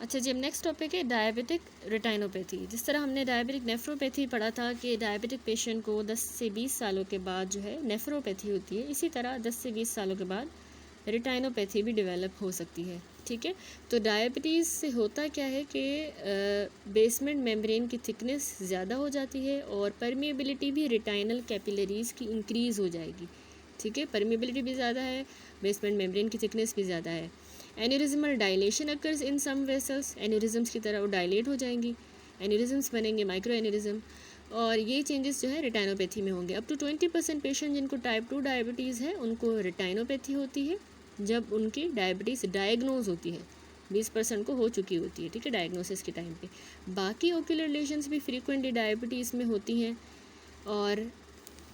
अच्छा जी, अब next topic है डायबिटिक रेटाइनोपैथी। जिस तरह हमने डायबिटिक नेफ्रोपैथी पढ़ा था कि डायबिटिक पेशेंट को 10 से 20 सालों के बाद जो है नेफ्रोपैथी होती है, इसी तरह 10 से 20 सालों के बाद रेटाइनोपैथी भी डेवलप हो सकती है। ठीक है, तो डायबिटीज़ से होता क्या है कि बेसमेंट मेम्ब्रेन की थिकनेस ज़्यादा हो जाती है और परमिएबिलिटी भी रेटाइनल कैपिलरीज़ की इंक्रीज़ हो जाएगी। ठीक है, परमिएबिलिटी भी ज़्यादा है, बेसमेंट मेम्ब्रेन की थिकनेस भी ज़्यादा है। Aneurysmal dilatation occurs in some vessels, aneurysms की तरह वो डायलेट हो जाएंगी, एन्यूरिज्म्स बनेंगे, माइक्रो एन्यूरिज्म, और ये चेंजेस जो है रेटाइनोपैथी में होंगे। अप टू 20% पेशेंट जिनको टाइप 2 डायबिटीज़ है उनको रेटाइनोपैथी होती है जब उनकी डायबिटीज़ डायग्नोज होती है, 20% को हो चुकी होती है। ठीक है, डायग्नोसिस के टाइम पे। बाकी ओक्यूलर लेशंस भी फ्रीक्वेंटली डायबिटीज़ में होती हैं, और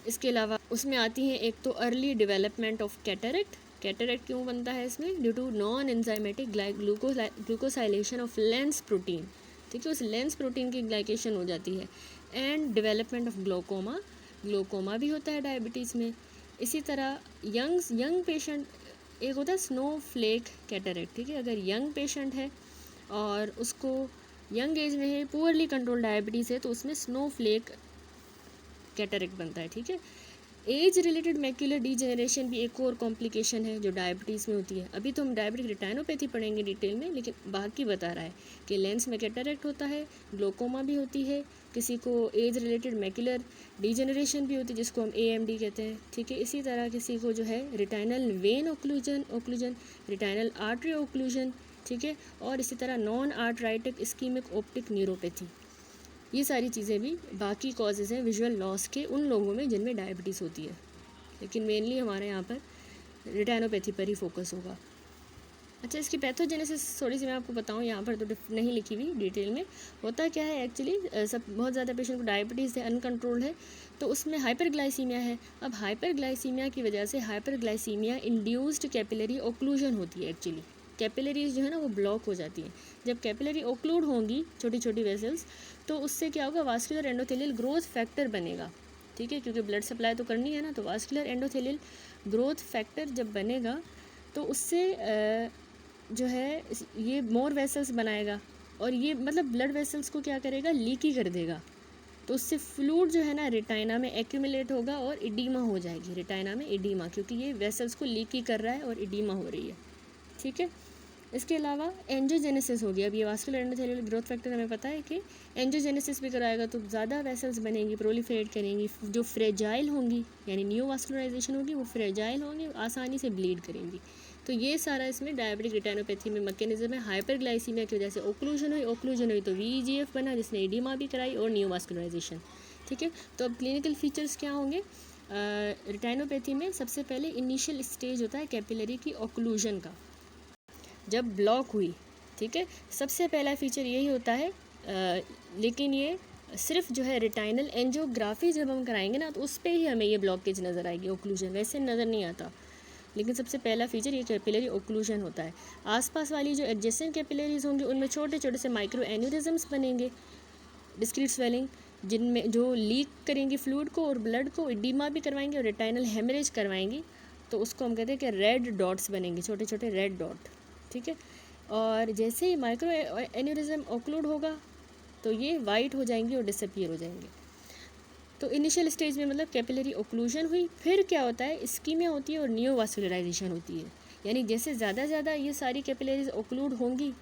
इसके अलावा उसमें आती हैं एक तो early development of cataract. Cataract क्यों बनता है इसमें? Due to non enzymatic glucosylation of lens protein. ठीक है, उस लेंस प्रोटीन की ग्लाइकेशन हो जाती है। And development of glaucoma, glaucoma भी होता है डायबिटीज़ में। इसी तरह यंग पेशेंट, एक होता है स्नो फ्लेक कैटरेक्ट। ठीक है, अगर यंग पेशेंट है और उसको यंग एज में है, पुअरली कंट्रोल डायबिटीज़ है, तो उसमें स्नो फ्लेक कैटरेक्ट बनता है। ठीक है, एज रिलेटेड मैक्यूलर डीजेनरेशन भी एक और कॉम्प्लिकेशन है जो डायबिटीज़ में होती है। अभी तो हम डायबिटिक रेटाइनोपैथी पढ़ेंगे डिटेल में, लेकिन बाकी बता रहा है कि लेंस में कैटरेक्ट होता है, ग्लोकोमा भी होती है, किसी को एज रिलेटेड मैक्यूलर डीजेनरेशन भी होती है जिसको हम AMD कहते हैं। ठीक है, इसी तरह किसी को जो है retinal when occlusion, retinal artery occlusion. ठीक है, और इसी तरह नॉन आर्टराइटिक इस्कीमिक ऑप्टिक न्यूरोपैथी। ये सारी चीज़ें भी बाकी कॉजेज़ हैं विजुअल लॉस के उन लोगों में जिनमें डायबिटीज़ होती है, लेकिन मेनली हमारे यहाँ पर रेटाइनोपैथी पर ही फोकस होगा। अच्छा, इसकी पैथोजेनेसिस थोड़ी सी मैं आपको बताऊँ, यहाँ पर तो नहीं लिखी हुई डिटेल में। होता क्या है एक्चुअली, सब बहुत ज़्यादा पेशेंट को डायबिटीज़ है, अनकंट्रोल्ड है, तो उसमें हाइपरग्लाइसीमिया है। अब हाइपरग्लाइसीमिया की वजह से हाइपरग्लाइसीमिया इंड्यूस्ड कैपिलरी ओक्लूजन होती है। एक्चुअली कैपिलरीज जो है ना वो ब्लॉक हो जाती हैं। जब कैपिलरी ओक्लूड होंगी, छोटी छोटी वेसल्स, तो उससे क्या होगा, वास्कुलर एंडोथेलियल ग्रोथ फैक्टर बनेगा। ठीक है, क्योंकि ब्लड सप्लाई तो करनी है ना, तो वास्कुलर एंडोथेलियल ग्रोथ फैक्टर जब बनेगा तो उससे जो है ये मोर वेसल्स बनाएगा, और ये मतलब ब्लड वेसल्स को क्या करेगा, लीकी कर देगा। तो उससे फ्लूइड जो है ना रेटाइना में एक्यूमुलेट होगा और इडीमा हो जाएगी, रेटाइना में इडीमा, क्योंकि ये वेसल्स को लीकी कर रहा है और इडीमा हो रही है। ठीक है, इसके अलावा एंजियोजेनेसिस हो गया। अब ये वास्कुलर एंडोथेलियल ग्रोथ फैक्टर हमें पता है कि एंजियोजेनेसिस भी कराएगा तो ज़्यादा वेसल्स बनेंगी, प्रोलिफरेट करेंगी, जो फ्रेजाइल होंगी, यानी न्यू वास्कुलराइजेशन होगी, वो फ्रेजाइल होंगी, आसानी से ब्लीड करेंगी। तो ये सारा इसमें डायबिटिक रेटाइनोपैथी में मैकेनिज्म है। हाइपरग्लाइसीमिया की वजह से ओक्लूजन हुई तो VEGF बना जिसने एडिमा भी कराई और न्यू वास्कुलराइजेशन। ठीक है, तो अब क्लिनिकल फीचर्स क्या होंगे रेटाइनोपैथी में? सबसे पहले इनिशियल स्टेज होता है कैपिलरी की ओक्लूजन का, जब ब्लॉक हुई। ठीक है, सबसे पहला फीचर यही होता है, लेकिन ये सिर्फ जो है रेटाइनल एंजियोग्राफी जब हम कराएंगे ना तो उस पर ही हमें ये ब्लॉकेज नज़र आएगी, ओक्लूजन, वैसे नज़र नहीं आता। लेकिन सबसे पहला फीचर ये कैपिलरी ओक्लूजन होता है। आसपास वाली जो एडजेसेंट कैपिलरीज होंगी उनमें छोटे छोटे से माइक्रो एन्यूरिज्म्स बनेंगे, डिस्क्रीट स्वेलिंग, जिनमें जो लीक करेंगी फ्लूइड को और ब्लड को, इडीमा भी करवाएंगे और रेटाइनल हेमरेज करवाएंगी। तो उसको हम कहते हैं कि रेड डॉट्स बनेंगे, छोटे छोटे रेड डॉट। ठीक है, और जैसे ही माइक्रो एन्यूरिज्म ओक्लूड होगा तो ये वाइट हो जाएंगी और डिसअपीयर हो जाएंगे। तो इनिशियल स्टेज में मतलब कैपिलरी ओक्लूजन हुई, फिर क्या होता है, इस्कीमिया होती है और नियोवास्कुलराइजेशन होती है। यानी जैसे ज़्यादा ये सारी कैपिलरीज ओक्लूड होंगी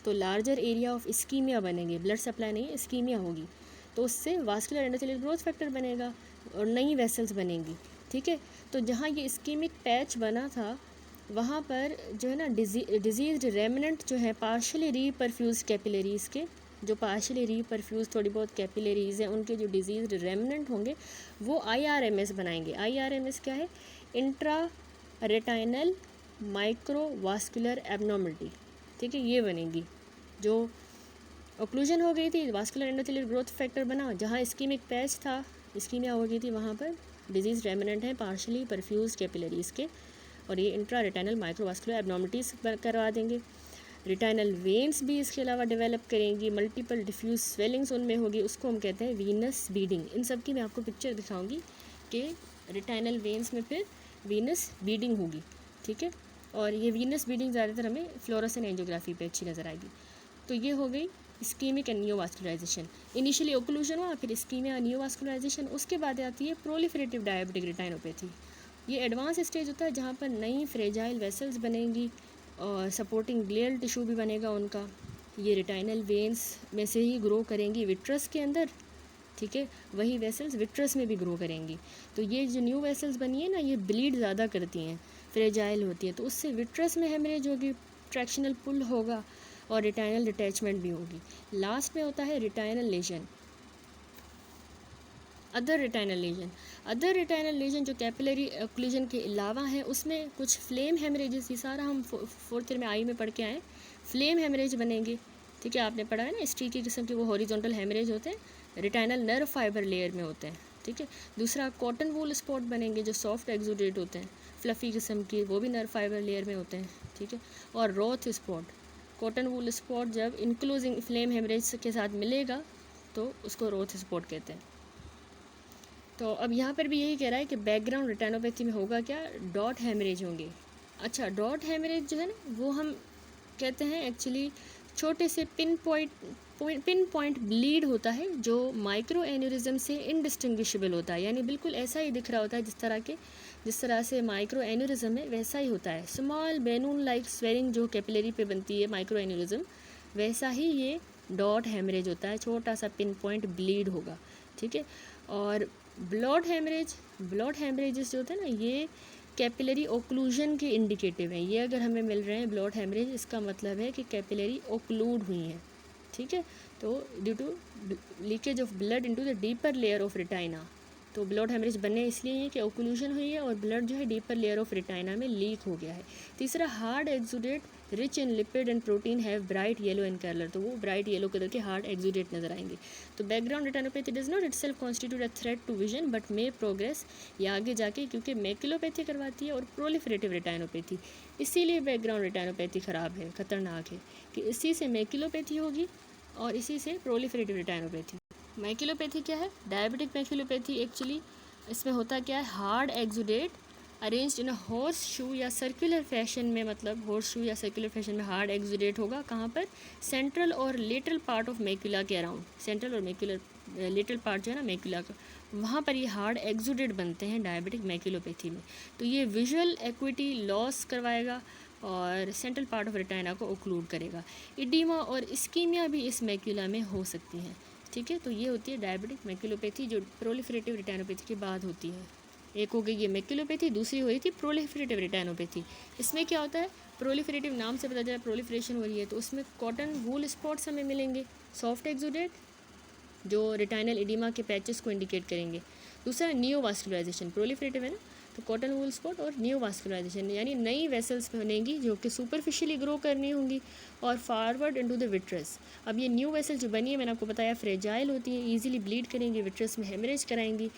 तो लार्जर एरिया ऑफ इस्कीमिया बनेंगे, ब्लड सप्लाई नहीं, इस्कीमिया होगी, तो उससे वास्कुलर एंडोथेलियल ग्रोथ फैक्टर बनेगा और नई वेसल्स बनेंगी। ठीक है, तो जहाँ ये इस्कीमिक पैच बना था वहाँ पर जो है ना डिजीज रेमिनेंट जो है पार्शली रीपरफ्यूज कैपिलरीज के, जो पार्शली रीपरफ्यूज थोड़ी बहुत कैपिलरीज हैं उनके जो डिजीज रेमिनेंट होंगे वो IRMS बनाएंगे। IRMS क्या है? Intra retinal microvascular abnormality. ठीक है, ये बनेगी। जो ओक्लूजन हो गई थी, वास्कुलर एंडोथेलियल ग्रोथ फैक्टर बना, जहाँ इस्कीमिक पैच था, इस्कीमिया हो गई थी, वहाँ पर डिजीज रेमिनेंट हैं पार्शली परफ्यूज कैपिलरीज के, और ये इंट्रा रेटाइनल माइक्रोवास्कुलर एबनॉर्मलिटीज करवा देंगे। रेटाइनल वेन्स भी इसके अलावा डेवलप करेंगी, मल्टीपल डिफ्यूज स्वेलिंग्स उनमें होगी, उसको हम कहते हैं वीनस बीडिंग। इन सब की मैं आपको पिक्चर दिखाऊंगी कि रेटाइनल वेन्स में फिर वीनस बीडिंग होगी। ठीक है, और ये वीनस बीडिंग ज़्यादातर हमें फ्लोरोसेंट एंजियोग्राफी पे अच्छी नज़र आएगी। तो ये हो गई इस्कीमिक एंड नियोवास्कुलराइजेशन। इनिशियली ओक्लूजन हुआ, फिर इस्कीमिया नियोवास्कुलराइजेशन, उसके बाद आती है प्रोलिफरेटिव डायबिटिक रेटिनोपैथी। ये एडवांस स्टेज होता है जहाँ पर नई फ्रेजाइल वेसल्स बनेंगी और सपोर्टिंग ग्लियल टिश्यू भी बनेगा उनका। ये रेटाइनल वेन्स में से ही ग्रो करेंगी विट्रस के अंदर, ठीक है, वही वेसल्स विट्रस में भी ग्रो करेंगी। तो ये जो न्यू वेसल्स बनी है ना, ये ब्लीड ज़्यादा करती हैं, फ्रेजाइल होती है, तो उससे विट्रस में हेमरेज होगी, ट्रैक्शनल पुल होगा और रेटाइनल डिटैचमेंट भी होगी। लास्ट में होता है retinal lesion, other retinal lesion जो कैपिलरी ओक्लूजन के अलावा है, उसमें कुछ फ्लेम हेमरेजेस, ये सारा हम फोर्थ ईयर में आई में पढ़ के आए, फ्लेम हेमरेज बनेंगे, ठीक है, आपने पढ़ा है ना, स्ट्रीकी किस्म के वो हॉरिजॉन्टल हेमरेज होते हैं, रेटाइनल नर्व फाइबर लेयर में होते हैं, ठीक है। दूसरा कॉटन वूल स्पॉट बनेंगे जो सॉफ्ट एक्सुडेट होते हैं, फ्लफ़ी किस्म की, वो भी नर्व फाइबर लेयर में होते हैं, ठीक है। और Roth spot, cotton wool spot जब इंक्लूजिंग फ्लेम हेमरेज के साथ मिलेगा तो उसको रोथ स्पॉट कहते हैं। तो अब यहाँ पर भी यही कह रहा है कि बैकग्राउंड रेटिनोपैथी में होगा क्या, डॉट हेमरेज होंगे। अच्छा, डॉट हेमरेज जो है ना, वो हम कहते हैं एक्चुअली छोटे से पिन पॉइंट ब्लीड होता है जो माइक्रो एन्यूरिज्म से इनडिस्टिंग्विशेबल होता है, यानी बिल्कुल ऐसा ही दिख रहा होता है जिस तरह से माइक्रो एन्यूरिज्म है वैसा ही होता है। स्मॉल बैलून लाइक स्वेलिंग जो कैपिलरी पे बनती है माइक्रो एन्यूरिज्म, वैसा ही ये डॉट हेमरेज होता है, छोटा सा पिन पॉइंट ब्लीड होगा, ठीक है। और ब्लड हेमरेजेस जो होते हैं ना, ये कैपिलरी ओक्लूजन के इंडिकेटिव हैं। ये अगर हमें मिल रहे हैं ब्लड हेमरेज, इसका मतलब है कि कैपिलरी ओक्लूड हुई हैं, ठीक है। तो due to leakage of blood into the deeper layer of retina, तो ब्लड हेमरेज बनने इसलिए है कि ओक्लूजन हुई है और ब्लड जो है डीपर लेयर ऑफ रेटाइना में लीक हो गया है। तीसरा, hard exudate rich in lipid and protein have bright yellow in colour, तो वो ब्राइट येलो कलर के हार्ड एक्सुडेट नजर आएंगे। तो background retinopathy does not itself constitute a threat to vision but may progress, या आगे जाके क्योंकि मैक्युलोपैथी करवाती है और प्रोलिफरेटिव रेटिनोपैथी, इसीलिए बैकग्राउंड रेटिनोपैथी ख़राब है, ख़तरनाक है, कि इसी से मैक्युलोपैथी होगी और इसी से प्रोलिफरेटिव रेटिनोपैथी। मैक्युलोपैथी क्या है, डायबिटिक मैक्युलोपैथी एक्चुअली इसमें होता क्या है, hard exudate arranged in a horse shoe या सर्कुलर फैशन में, मतलब हॉर्स शू या सर्कुलर फैशन में हार्ड एक्सुडेट होगा, कहाँ पर, सेंट्रल और लेटरल पार्ट ऑफ मैक्युला के अराउंड, सेंट्रल और मैक्युलर लेटरल पार्ट जो है ना मैक्युला का, वहाँ पर ये हार्ड एक्सुडेट बनते हैं डायबिटिक मैक्युलोपैथी में। तो ये विजुअल एक्विटी लॉस करवाएगा और सेंट्रल पार्ट ऑफ रेटाइना को ओक्लूड करेगा। इडीमा और इस्कीमिया भी इस मैक्युला में हो सकती हैं, ठीक है। तो ये होती है डायबिटिक मैक्युलोपैथी जो प्रोलिफरेटिव रेटिनोपैथी के बाद होती है। एक हो गई ये मैक्युलोपैथी, दूसरी हुई थी प्रोलिफरेटिव रेटिनोपैथी। इसमें क्या होता है, प्रोलिफरेटिव नाम से पता चला प्रोलिफरेशन हो रही है, तो उसमें कॉटन वूल स्पॉट्स हमें मिलेंगे, सॉफ्ट एक्सुडेट जो रेटाइनल एडिमा के पैचेस को इंडिकेट करेंगे। दूसरा नियोवास्कुलराइजेशन, प्रोलिफरेटिव है ना, तो कॉटन वूल स्पॉट और नियोवास्कुलराइजेशन, यानी नई वेसल्स बनेंगी जो कि सुपरफिशियली ग्रो करनी होंगी और फॉरवर्ड इनटू द विट्रस। अब ये न्यू वेसल जो बनी है, मैंने आपको बताया फ्रेजाइल होती है, इजीली ब्लीड करेंगी, विट्रस में हेमरेज कराएंगी,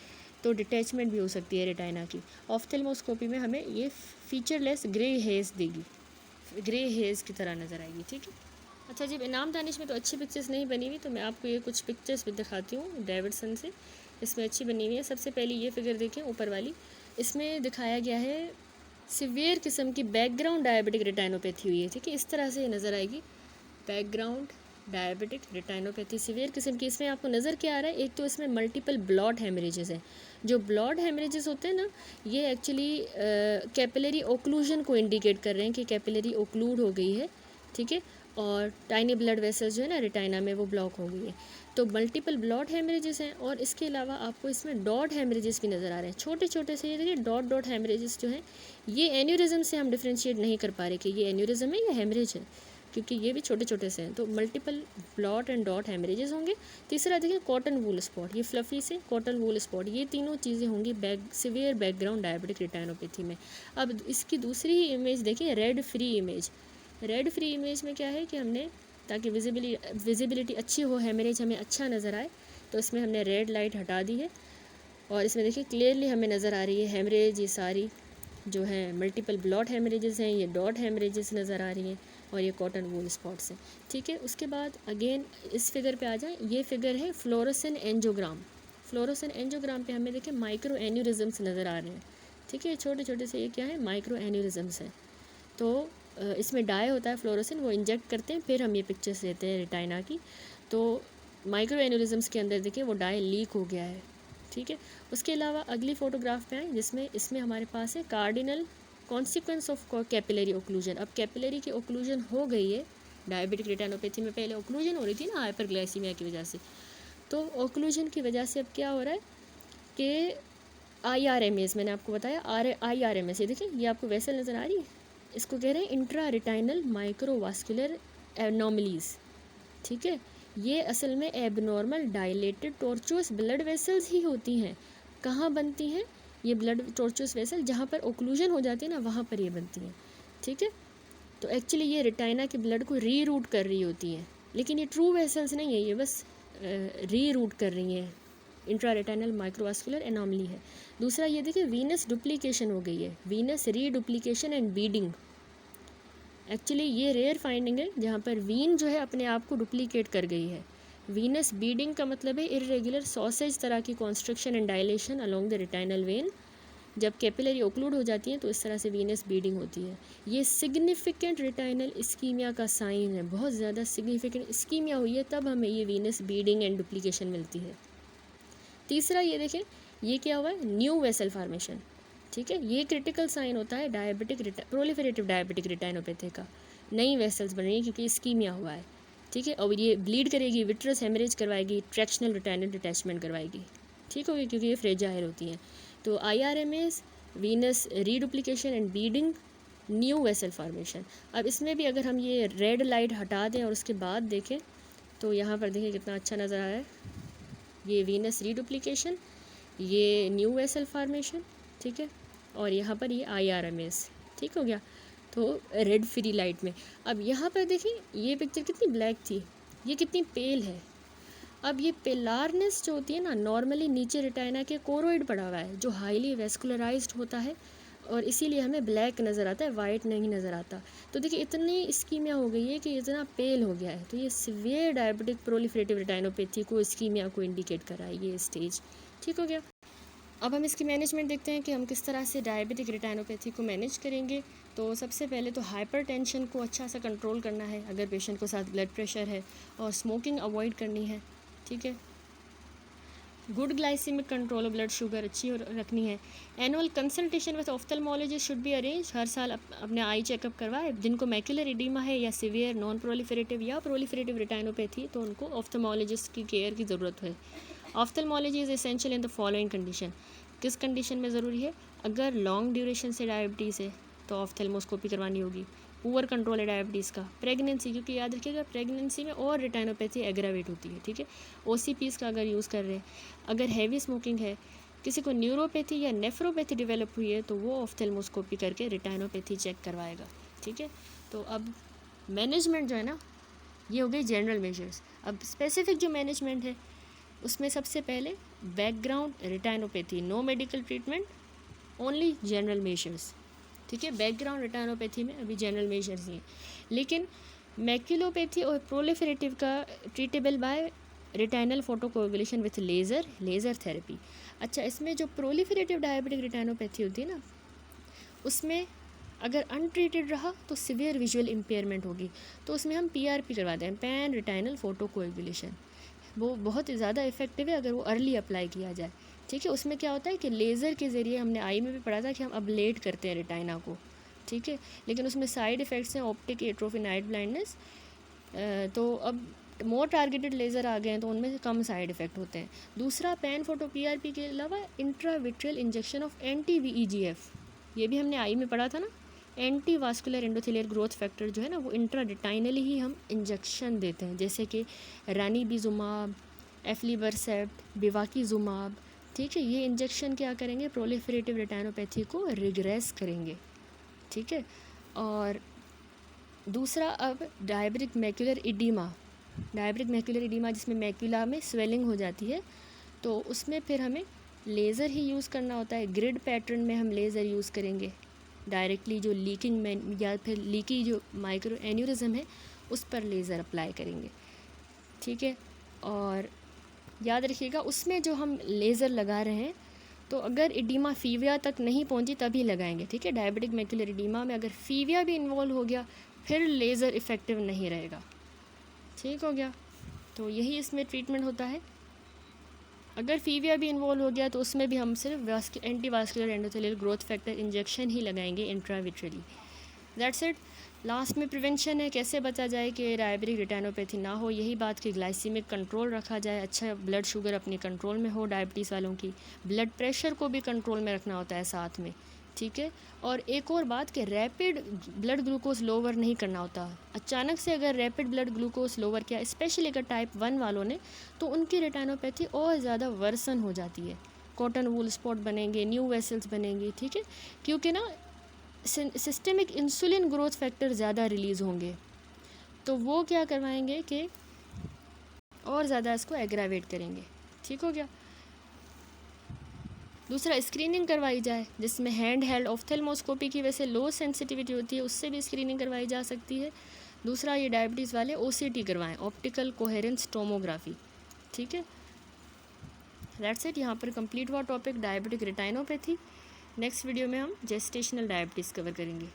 तो डिटैचमेंट भी हो सकती है रेटाइना की। ऑफ्थेल्मोस्कोपी में हमें ये फीचरलेस ग्रे हेज देगी, ग्रे हेज की तरह नज़र आएगी, ठीक है। अच्छा, जब इनाम दानिश में तो अच्छी पिक्चर्स नहीं बनी हुई, तो मैं आपको ये कुछ पिक्चर्स भी दिखाती हूँ डेविडसन से, इसमें अच्छी बनी हुई है। सबसे पहले ये फिगर देखें ऊपर वाली, इसमें दिखाया गया है सिवियर किस्म की बैकग्राउंड डायबिटिक रेटिनोपैथी हुई है, ठीक है, इस तरह से नज़र आएगी बैकग्राउंड डायबिटिक रेटिनोपैथी सिवियर किस्म की। इसमें आपको नज़र क्या आ रहा है, एक तो इसमें मल्टीपल ब्लड हेमरेजेस हैं। जो ब्लड हेमरेजेस होते हैं ना, ये एक्चुअली कैपिलरी ओक्लूजन को इंडिकेट कर रहे हैं कि कैपिलरी ओक्लूड हो गई है, ठीक है, और टाइनी ब्लड वेसल्स जो है ना रेटाइना में वो ब्लॉक हो गई है। तो मल्टीपल ब्लड हेमरेजेस हैं और इसके अलावा आपको इसमें डॉट हेमरेजेस भी नज़र आ रहे हैं, छोटे छोटे से। ये देखिए डॉट हेमरेजेस जो हैं, ये एन्यूरिज्म से हम डिफ्रेंशिएट नहीं कर पा रहे कि ये एन्यूरिज्म है या हेमरेज है, क्योंकि ये भी छोटे छोटे से हैं। तो multiple blot and dot haemorrhages होंगे। तीसरा देखिए कॉटन वूल स्पॉट, ये फ्लफ़ी से कॉटन वूल स्पॉट, ये तीनों चीज़ें होंगी सिवियर बैकग्राउंड डायबिटिक रेटिनोपैथी में। अब इसकी दूसरी इमेज देखिए, red free image. Red free image में क्या है कि हमने, ताकि विजिबिलिटी अच्छी हो, हेमरेज हमें अच्छा नज़र आए, तो इसमें हमने रेड लाइट हटा दी है और इसमें देखिए क्लियरली हमें नज़र आ रही है हेमरेज, ये सारी जो है मल्टीपल ब्लॉट हेमरेजेस हैं, ये डॉट हेमरेजेस नज़र आ रही हैं और ये कॉटन वूल स्पॉट्स हैं, ठीक है। उसके बाद अगेन इस फिगर पे आ जाएं, ये फिगर है फ्लोरोसेंट एंजियोग्राम। फ्लोरोसेंट एंजियोग्राम पे हमें देखिए माइक्रो एन्यूरिज्म्स नज़र आ रहे हैं, ठीक है, छोटे छोटे से ये क्या है, माइक्रो एन्यूरिज्म्स हैं। तो इसमें डाई होता है फ्लोरोसेंट, वो इंजेक्ट करते हैं, फिर हम ये पिक्चर्स लेते हैं रेटाइना की। तो माइक्रो एन्यूरिज्म्स के अंदर देखिए वो डाई लीक हो गया है, ठीक है। उसके अलावा अगली फ़ोटोग्राफ पे आए, जिसमें इसमें हमारे पास है cardinal consequence of capillary occlusion. अब कैपिलरी की ओक्लूजन हो गई है, डायबिटिक रेटिनोपैथी में पहले ओक्लूजन हो रही थी ना हाइपरग्लाइसीमिया की वजह से, तो ओक्लूजन की वजह से अब क्या हो रहा है कि IRMS, मैंने आपको बताया IRMS, ये देखिए ये आपको वेसल नज़र आ रही है, इसको कह रहे हैं इंट्रा रेटाइनल माइक्रोवास्कुलर एनोमलीज, ठीक है। ये असल में abnormal dilated tortuous blood vessels ही होती हैं। कहाँ बनती हैं ये ब्लड टॉर्चुअस वेसल? जहाँ पर ओक्लूजन हो जाती है ना, वहाँ पर ये बनती हैं, ठीक है। तो एक्चुअली ये रेटाइना के ब्लड को रीरूट कर रही होती हैं, लेकिन ये ट्रू वेसल्स नहीं है, ये बस रीरूट कर रही हैं। इंट्रा रेटाइनल माइक्रोवास्कुलर एनोमली है। दूसरा ये देखिए वीनस डुप्लीकेशन हो गई है, Venus reduplication and beading. Actually ये रेयर फाइंडिंग है जहाँ पर वीन जो है अपने आप को डुप्लीकेट कर गई है। वीनस बीडिंग का मतलब है इरेगुलर सॉसेज तरह की construction and dilation along the retinal when. जब कैपिलरी ओक्लूड हो जाती है तो इस तरह से वीनस बीडिंग होती है। ये सिग्निफिकेंट रेटाइनल इस्कीमिया का साइन है, बहुत ज़्यादा सिग्निफिकेंट इस्कीमिया हुई है तब हमें ये वीनस बीडिंग एंड डुप्लीकेशन मिलती है। तीसरा ये देखें, ये क्या हुआ है, न्यू वेसल फार्मेशन, ठीक है। ये क्रिटिकल साइन होता है डायबिटिक प्रोलिफरेटिव डायबिटिक रेटिनोपैथी का, नई वेसल्स बन रही हैं क्योंकि इस्कीमिया हुआ है, ठीक है। और ये ब्लीड करेगी, विट्रस हेमरेज करवाएगी, ट्रैक्शनल रेटाइनल डिटैचमेंट करवाएगी, ठीक होगी, क्योंकि ये फ्रेजाइल होती हैं। तो IRMS, venous reduplication and beading, new vessel formation. अब इसमें भी अगर हम ये रेड लाइट हटा दें और उसके बाद देखें तो यहाँ पर देखिए कितना अच्छा नज़र आ रहा है, ये वीनस रीडुप्लीकेशन, ये न्यू वेसल फार्मेशन, ठीक है, और यहाँ पर ये IRMS, ठीक हो गया। तो रेड फ्री लाइट में अब यहाँ पर देखिए ये पिक्चर कितनी ब्लैक थी, ये कितनी पेल है। अब ये पेलारनेस जो होती है ना, नॉर्मली नीचे रेटाइना के कोरोइड पड़ा हुआ है जो हाईली वेस्कुलराइज्ड होता है और इसीलिए हमें ब्लैक नज़र आता है, वाइट नहीं नज़र आता। तो देखिए इतनी इस्कीमिया हो गई है कि इतना पेल हो गया है, तो ये सीवियर डायबिटिक प्रोलिफरेटिव रेटाइनोपैथी को इस्कीमिया को इंडिकेट कर रहा है ये स्टेज, ठीक हो गया। अब हम इसकी मैनेजमेंट देखते हैं कि हम किस तरह से डायबिटिक रेटाइनोपैथी को मैनेज करेंगे। तो सबसे पहले तो हाइपरटेंशन को अच्छा सा कंट्रोल करना है अगर पेशेंट को साथ ब्लड प्रेशर है, और स्मोकिंग अवॉइड करनी है, ठीक है। Good glycemic control of blood sugar अच्छी रखनी है। Annual consultation with ophthalmologist should be arrange, हर साल अपने आई चेकअप करवाए। जिनको मैक्युलर एडिमा है या सीवियर नॉन प्रोलिफरेटिव या प्रोलिफरेटिव रेटाइनोपैथी तो उनको ऑफ्थल्मोलॉजिस्ट की केयर की ज़रूरत है। Ophthalmology is essential in the following condition, किस कंडीशन में ज़रूरी है? अगर लॉन्ग ड्यूरेशन से डायबिटीज़ है तो ऑफ्थेल्मोस्कोपी करवानी होगी। पुअर कंट्रोल है डायबिटीज़ का। प्रेगनेंसी, क्योंकि याद रखिएगा प्रेगनेंसी में और रेटाइनोपैथी एग्रावेट होती है, ठीक है। OCPs का अगर यूज़ कर रहे हैं, अगर हैवी स्मोकिंग है, किसी को न्यूरोपैथी या नेफ्रोपैथी डेवलप हुई है तो वो ऑफ्थेल्मोस्कोपी करके रेटाइनोपैथी चेक करवाएगा, ठीक है। तो अब मैनेजमेंट जो है ना, ये हो गई जनरल मेजर्स। अब स्पेसिफिक जो मैनेजमेंट है उसमें सबसे पहले background retinopathy, no medical treatment, only general measures, ठीक है। बैकग्राउंड रेटाइनोपैथी में अभी जनरल मेजर्स ही हैं, लेकिन मैक्युलोपैथी और प्रोलिफरेटिव का treatable by retinal photocoagulation with laser therapy. अच्छा, इसमें जो प्रोलिफरेटिव डायबिटिक रेटाइनोपैथी होती है ना, उसमें अगर अनट्रीटेड रहा तो सिवियर विजुअल इम्पेयरमेंट होगी, तो उसमें हम PRP करवाते हैं, पैन रेटाइनल फोटोकोएगुलेशन। वो बहुत ज़्यादा इफेक्टिव है अगर वो अर्ली अप्लाई किया जाए, ठीक है। उसमें क्या होता है कि लेज़र के ज़रिए, हमने आई में भी पढ़ा था कि हम अबलेट करते हैं रेटाइना को, ठीक है, लेकिन उसमें साइड इफ़ेक्ट्स हैं, ऑप्टिक एट्रोफी, नाइट ब्लाइंडनेस। तो अब मोर टारगेटेड लेज़र आ गए हैं तो उनमें कम साइड इफ़ेक्ट होते हैं। दूसरा, पैन फोटो PRP के अलावा इंट्राविट्रियल इंजेक्शन ऑफ anti-VEGF, ये भी हमने आई में पढ़ा था ना। Anti vascular endothelial growth factor जो है ना, वो इंट्राडिटाइनली ही हम इंजेक्शन देते हैं, जैसे कि रानीबिजुमाब, एफ्लीबरसेप्ट, बिवाकीजुमाब, ठीक है। ये इंजेक्शन क्या करेंगे? प्रोलिफरेटिव रेटाइनोपैथी को रिग्रेस करेंगे, ठीक है। और दूसरा, अब डायबिटिक मैक्युलर इडीमा जिसमें मैक्युला में स्वेलिंग हो जाती है, तो उसमें फिर हमें लेज़र ही यूज़ करना होता है। ग्रिड पैटर्न में हम लेज़र यूज़ करेंगे डायरेक्टली, जो लीकिंग में या फिर लीकी जो माइक्रो एन्यूरिज्म है उस पर लेज़र अप्लाई करेंगे, ठीक है। और याद रखिएगा उसमें जो हम लेज़र लगा रहे हैं तो अगर इडीमा फीविया तक नहीं पहुंची तभी लगाएंगे, ठीक है। डायबिटिक मैक्यूलर इडीमा में अगर फीविया भी इन्वॉल्व हो गया फिर लेज़र इफ़ेक्टिव नहीं रहेगा, ठीक हो गया। तो यही इसमें ट्रीटमेंट होता है। अगर फीविया भी इन्वॉल्व हो गया तो उसमें भी हम सिर्फ antivascular endothelial growth factor injection ही लगाएंगे इंट्राविट्रली। That's it. लास्ट में प्रिवेंशन है, कैसे बचा जाए कि डायबिटिक रेटिनोपैथी ना हो। यही बात कि ग्लाइसीमिक कंट्रोल रखा जाए, अच्छा ब्लड शुगर अपनी कंट्रोल में हो डायबिटीज़ वालों की, ब्लड प्रेशर को भी कंट्रोल में रखना होता है साथ में, ठीक है। और एक और बात कि रैपिड ब्लड ग्लूकोज लोअर नहीं करना होता। अचानक से अगर रैपिड ब्लड ग्लूकोज लोअर किया, स्पेशली अगर टाइप 1 वालों ने, तो उनकी रेटिनोपैथी और ज़्यादा वर्सन हो जाती है। कॉटन वूल स्पॉट बनेंगे, न्यू वेसल्स बनेंगी, ठीक है, क्योंकि ना सिस्टेमिक इंसुलिन ग्रोथ फैक्टर ज़्यादा रिलीज़ होंगे, तो वो क्या करवाएंगे कि और ज़्यादा इसको एग्रावेट करेंगे, ठीक हो गया। दूसरा, स्क्रीनिंग करवाई जाए, जिसमें हैंड हेल्ड ऑफ्थेल्मोस्कोपी की वजह से लो सेंसिटिविटी होती है, उससे भी स्क्रीनिंग करवाई जा सकती है। दूसरा, ये डायबिटीज़ वाले OCT करवाएं, ऑप्टिकल कोहेरेंस टोमोग्राफी, ठीक है। That's it. यहाँ पर कंप्लीट हुआ topic diabetic retinopathy. Next video में हम जेस्टेशनल डायबिटीज़ कवर करेंगे।